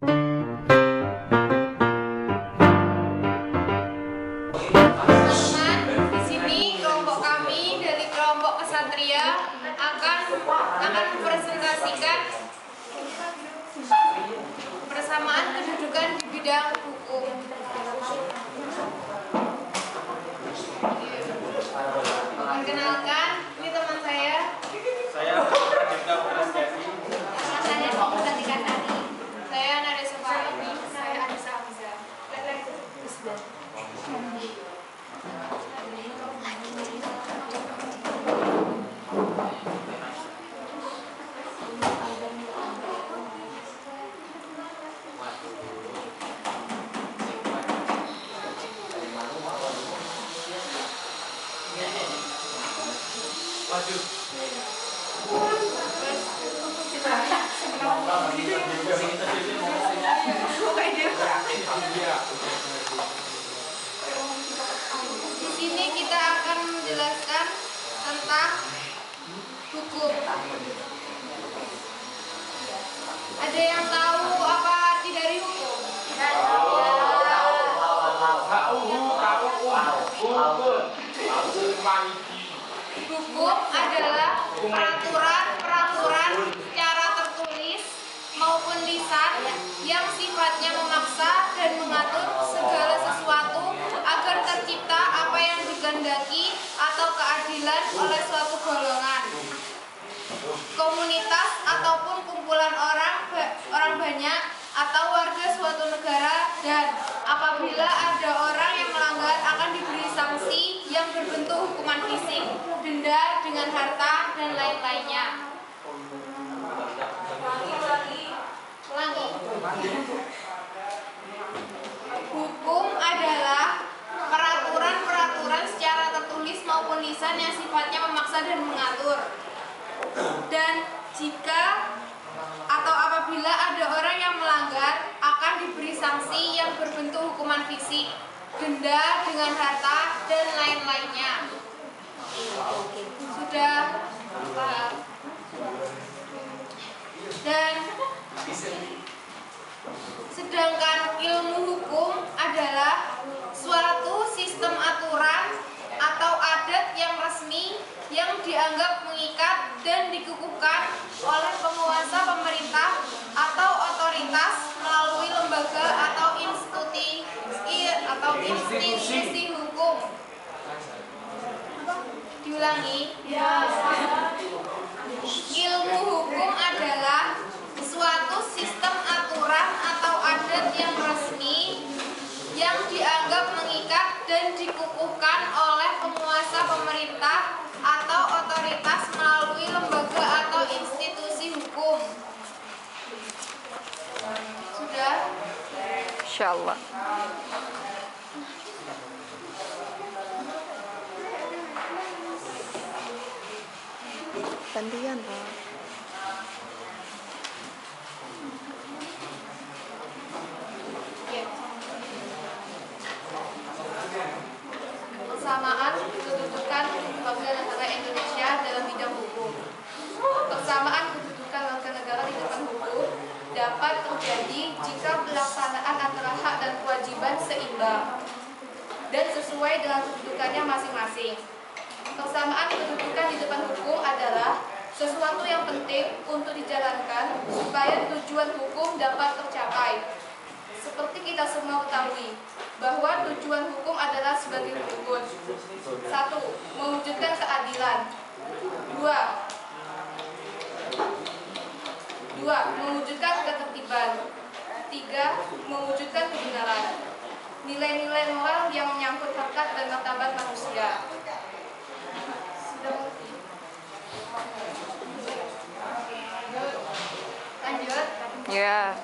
Akan mempresentasikan persamaan kedudukan di bidang hukum. Perkenalkan, ini teman saya. Saya Pradipta Purasjati. Saya Putri Kasari. Saya Nada Sofarani. Saya Anissa Afiza. Di sini kita akan menjelaskan tentang hukum. Ada yang tahu apa arti dari hukum? Hukum adalah peraturan secara tertulis maupun lisan yang sifatnya memaksa dan mengatur segala sesuatu agar tercipta apa yang dikehendaki atau keadilan oleh suatu golongan, komunitas ataupun kumpulan orang banyak atau warga suatu negara, dan apabila ada orang yang melanggar akan diberi sanksi yang berbentuk hukuman fisik, denda dengan harta, dan lain-lainnya. Ulangi. Hukum adalah peraturan secara tertulis maupun lisan yang sifatnya memaksa dan mengatur. Dan jika atau apabila ada orang yang melanggar akan diberi sanksi yang berbentuk hukuman fisik, denda dengan harta, dan lain-lainnya. Sudah paham? Dan sedangkan ilmu hukum adalah suatu sistem aturan atau adat yang resmi yang dianggap mengikat dan dikukuhkan oleh penguasa pemerintah atau otoritas melalui lembaga atau institusi hukum. Diulangi. Ilmu hukum adalah suatu sistem aturan atau adat yang resmi yang dianggap mengikat dan dikukuhkan oleh penguasa pemerintah atau otoritas melalui lembaga atau institusi hukum. Sudah? Insyaallah. Gantian, Pak. Persamaan kedudukan warga negara Indonesia dalam bidang hukum. Persamaan kedudukan warga negara di depan hukum dapat terjadi jika pelaksanaan antara hak dan kewajiban seimbang dan sesuai dengan kedudukannya masing-masing. Persamaan kedudukan di depan hukum adalah sesuatu yang penting untuk dijalankan supaya tujuan hukum dapat tercapai. Seperti kita semua ketahui bahwa tujuan hukum adalah sebagai berikut: 1. Mewujudkan keadilan. 2. Mewujudkan ketertiban. 3. Mewujudkan kebenaran. Nilai-nilai moral yang menyangkut harkat dan martabat manusia. Sudah mengerti? Lanjut. Ya.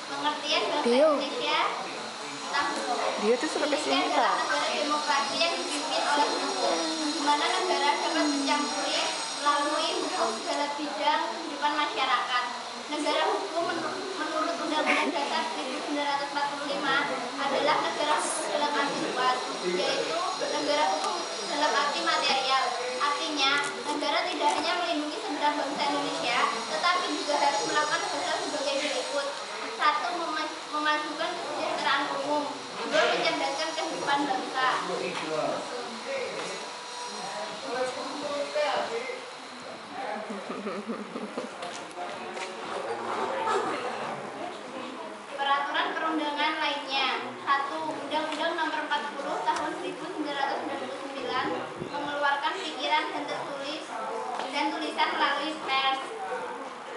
Pengertian bahasa Dio. Indonesia. Dia tuh suka Indonesia kesini, adalah Kak. negara demokrasi yang dipimpin oleh hukum, di mana negara dapat mencampuri melalui hukum segala bidang kehidupan masyarakat. Negara hukum menurut undang-undang adalah negara hukum dalam arti luas, yaitu negara hukum dalam arti material. Artinya, negara tidak hanya melindungi segenap bangsa Indonesia, tetapi juga harus melakukan hal-hal sebagai berikut. 1. Memajukan kesejahteraan umum. 2. Mencerdaskan kehidupan bangsa. Peraturan perundangan lainnya. 1. Undang-Undang Nomor 40 Tahun 1999 mengeluarkan pikiran dan tulisan melalui pers.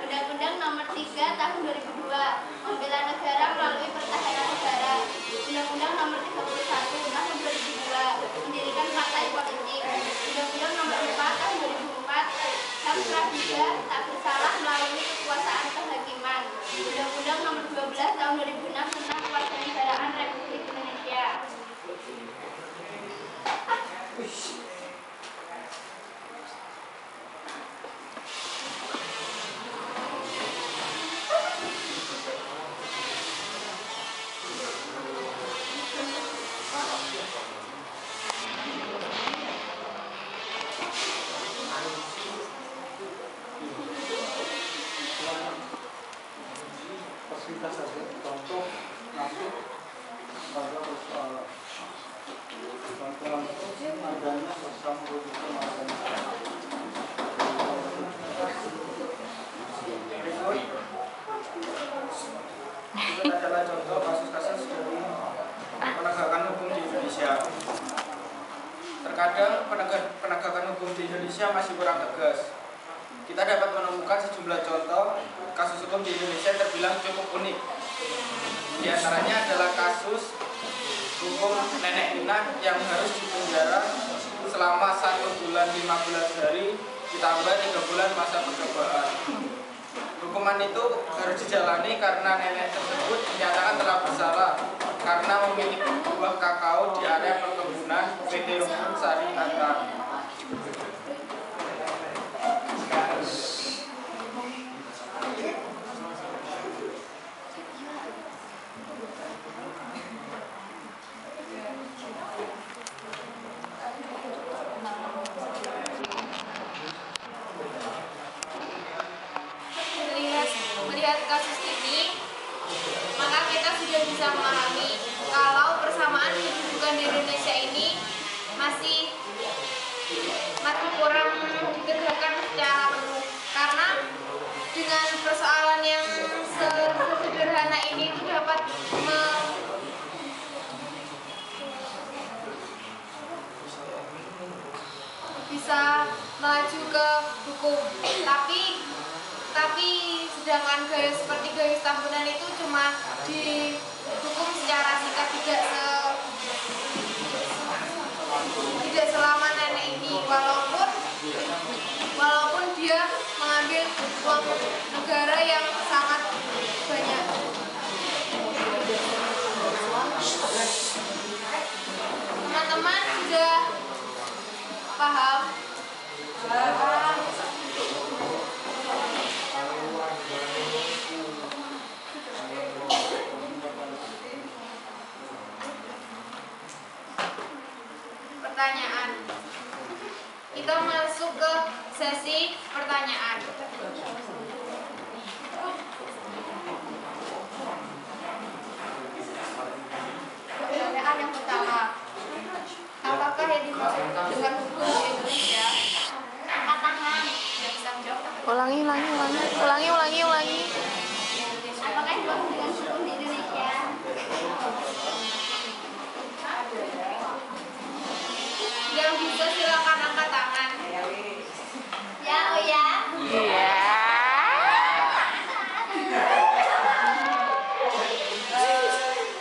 Undang-Undang Nomor 3 Tahun 2002 membela negara melalui pertahanan negara. Undang-Undang Nomor 31 Tahun 2002 mendirikan partai politik. Undang-Undang Nomor 4 Tahun 2004 hak praduga tak bersalah melalui kekuasaan kehakiman. Undang-Undang Nomor 12 Tahun 2006 tentang Kewarganegaraan Republik Indonesia. Fasilitas saja, contoh masuk pada persoalan bantuan adanya bersama produksi Berikut adalah contoh kasus-kasus dari penegakan hukum di Indonesia. Terkadang penegakan hukum di Indonesia masih kurang tegas. Kita dapat menemukan sejumlah contoh kasus hukum di Indonesia yang terbilang cukup unik. Di antaranya adalah kasus hukum nenek Inah yang harus dipenjara selama 1 bulan 15 hari ditambah 3 bulan masa percobaan. Hukuman itu harus dijalani karena nenek tersebut dinyatakan telah bersalah karena memiliki buah kakao di area perkebunan PT Rumput Sari Antar. Melihat kasus ini, maka kita sudah bisa memahami kalau persamaan kedudukan di Indonesia ini masih kurang ditegakkan secara penuh, karena dengan persoalan yang sederhana ini itu dapat bisa melaju ke hukum, tapi sedangkan gaya seperti gaya tambunan itu cuma dihukum secara singkat, tidak selama nenek ini, walaupun dia mengambil uang negara yang sangat banyak. Teman-teman sudah paham? Pertanyaan. Kita masuk ke sesi pertanyaan. Pertanyaan yang pertama. Apakah yang dimaksud dengan hukum di Indonesia? Katakan. Yang bisa menjawab. Ulangi. Apakah yang dimaksud dengan hukum di Indonesia? Yang bisa silakan angkat tangan. Ya, oh ya. Iya.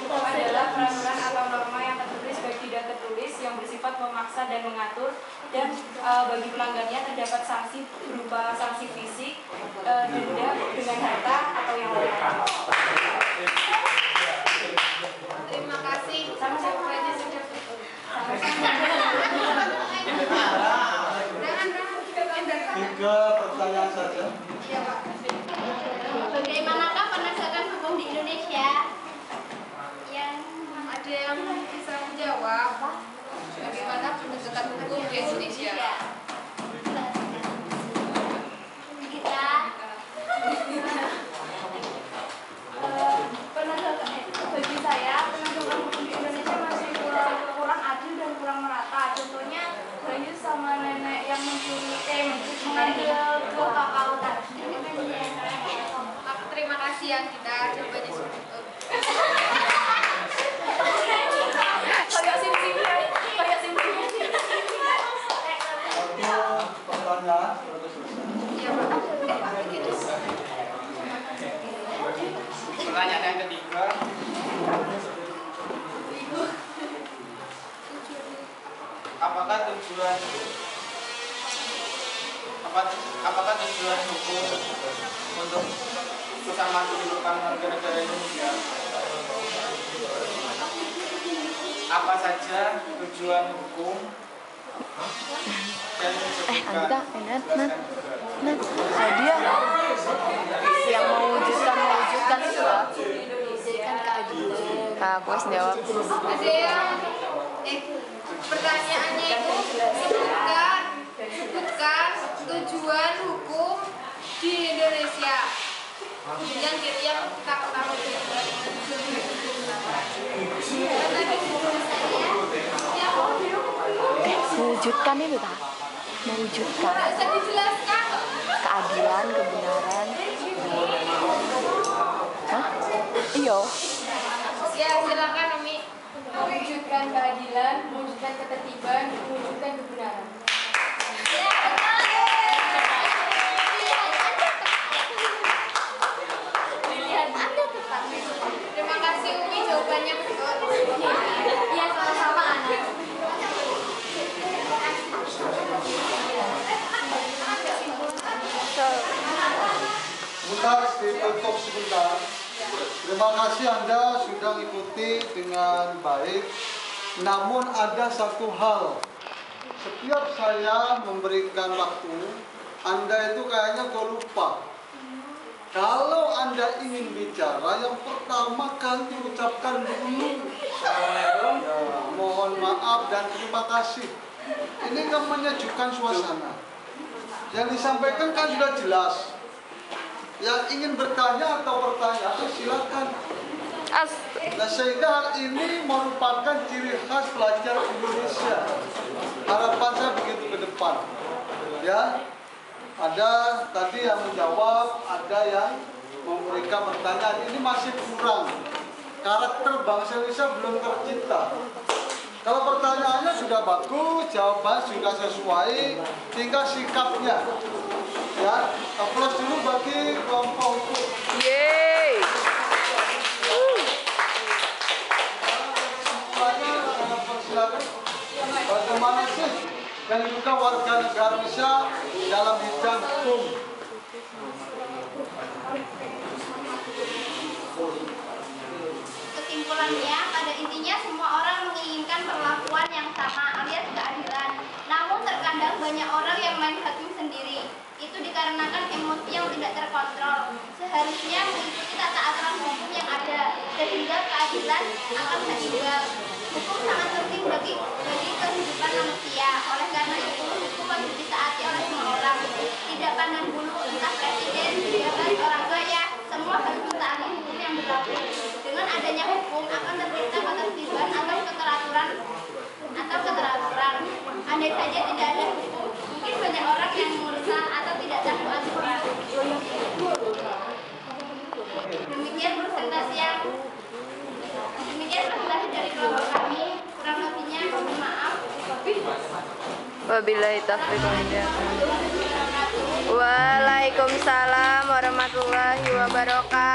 Hukum adalah peraturan atau norma yang tertulis baik tidak tertulis yang bersifat memaksa dan mengatur, dan bagi pelanggarnya terdapat sanksi berupa sanksi fisik, denda dengan harta atau yang lain. Terima kasih. Jawabannya sudah betul. tiga pertanyaan saja. Iya, Pak. Bagaimanakah penegakan hukum di Indonesia? Yang Ada ya kita jawabannya Kayak sim-simnya. Kayak sim-simnya. Satu pertanyaan sudah selesai. ya Pak. Pertanyaan yang ketiga, apakah tujuan hukum untuk kesamaan kehidupan warga negara Indonesia? Apa saja tujuan hukum dan Anita, juga Nat, dia yang mewujudkan itu lah. Nah, aku harus jawab. Ada yang pertanyaannya itu sebutkan tujuan hukum di Indonesia. Yang tak pertama Mewujudkan itu tak? Mewujudkan bisa dijelaskan. keadilan, kebenaran. Hah? Iya. Ya silakan Umi. Mewujudkan keadilan, mewujudkan ketertiban, mewujudkan kebenaran. Terima kasih Umi, jawabannya betul. Iya, sama-sama Ana. Sebentar, ditutup sebentar. Terima kasih Anda sudah mengikuti dengan baik. Namun ada satu hal. Setiap saya memberikan waktu, Anda itu kayaknya kok lupa. Kalau Anda ingin bicara, yang pertama kali diucapkan dulu. Ya, mohon maaf dan terima kasih. Ini kan menyejukkan suasana. Yang disampaikan kan sudah jelas. Yang ingin bertanya atau bertanya, silakan. Nah, sehingga hal ini merupakan ciri khas pelajar Indonesia. Harapan saya begitu ke depan. Ya, ada tadi yang menjawab, ada yang memberikan pertanyaan. Ini masih kurang. Karakter bangsa Indonesia belum tercipta. Kalau pertanyaannya sudah bagus, jawaban sudah sesuai, tinggal sikapnya. Ya, aplaus dulu bagi kelompok hukum. Yeay. Silakan. Bagaimana sih dan juga warga negara Indonesia dalam bidang hukum? Kesimpulannya, pada intinya semua orang menginginkan perlakuan yang sama alias keadilan. Namun terkadang banyak orang yang main hakim sendiri. Itu dikarenakan emosi yang tidak terkontrol. Seharusnya mengikuti tata aturan hukum yang ada, sehingga keadilan akan seimbang. Hukum sangat penting bagi kehidupan manusia. Oleh karena itu, hukum wajib ditaati oleh semua orang. Tidak pandang bulu, entah presiden, pejabat, orang kaya, semua harus mentaati hukum yang berlaku. Dengan adanya hukum akan tercipta ketertiban atau keteraturan. Andai saja tidak ada hukum, mungkin banyak orang yang mursa atau tidak tahu aturan. Demikian presentasi dari kelompok kami. Kurang lebihnya mohon maaf. Wabillahi taufiq wal hidayah. Waalaikumsalam warahmatullahi wabarakatuh.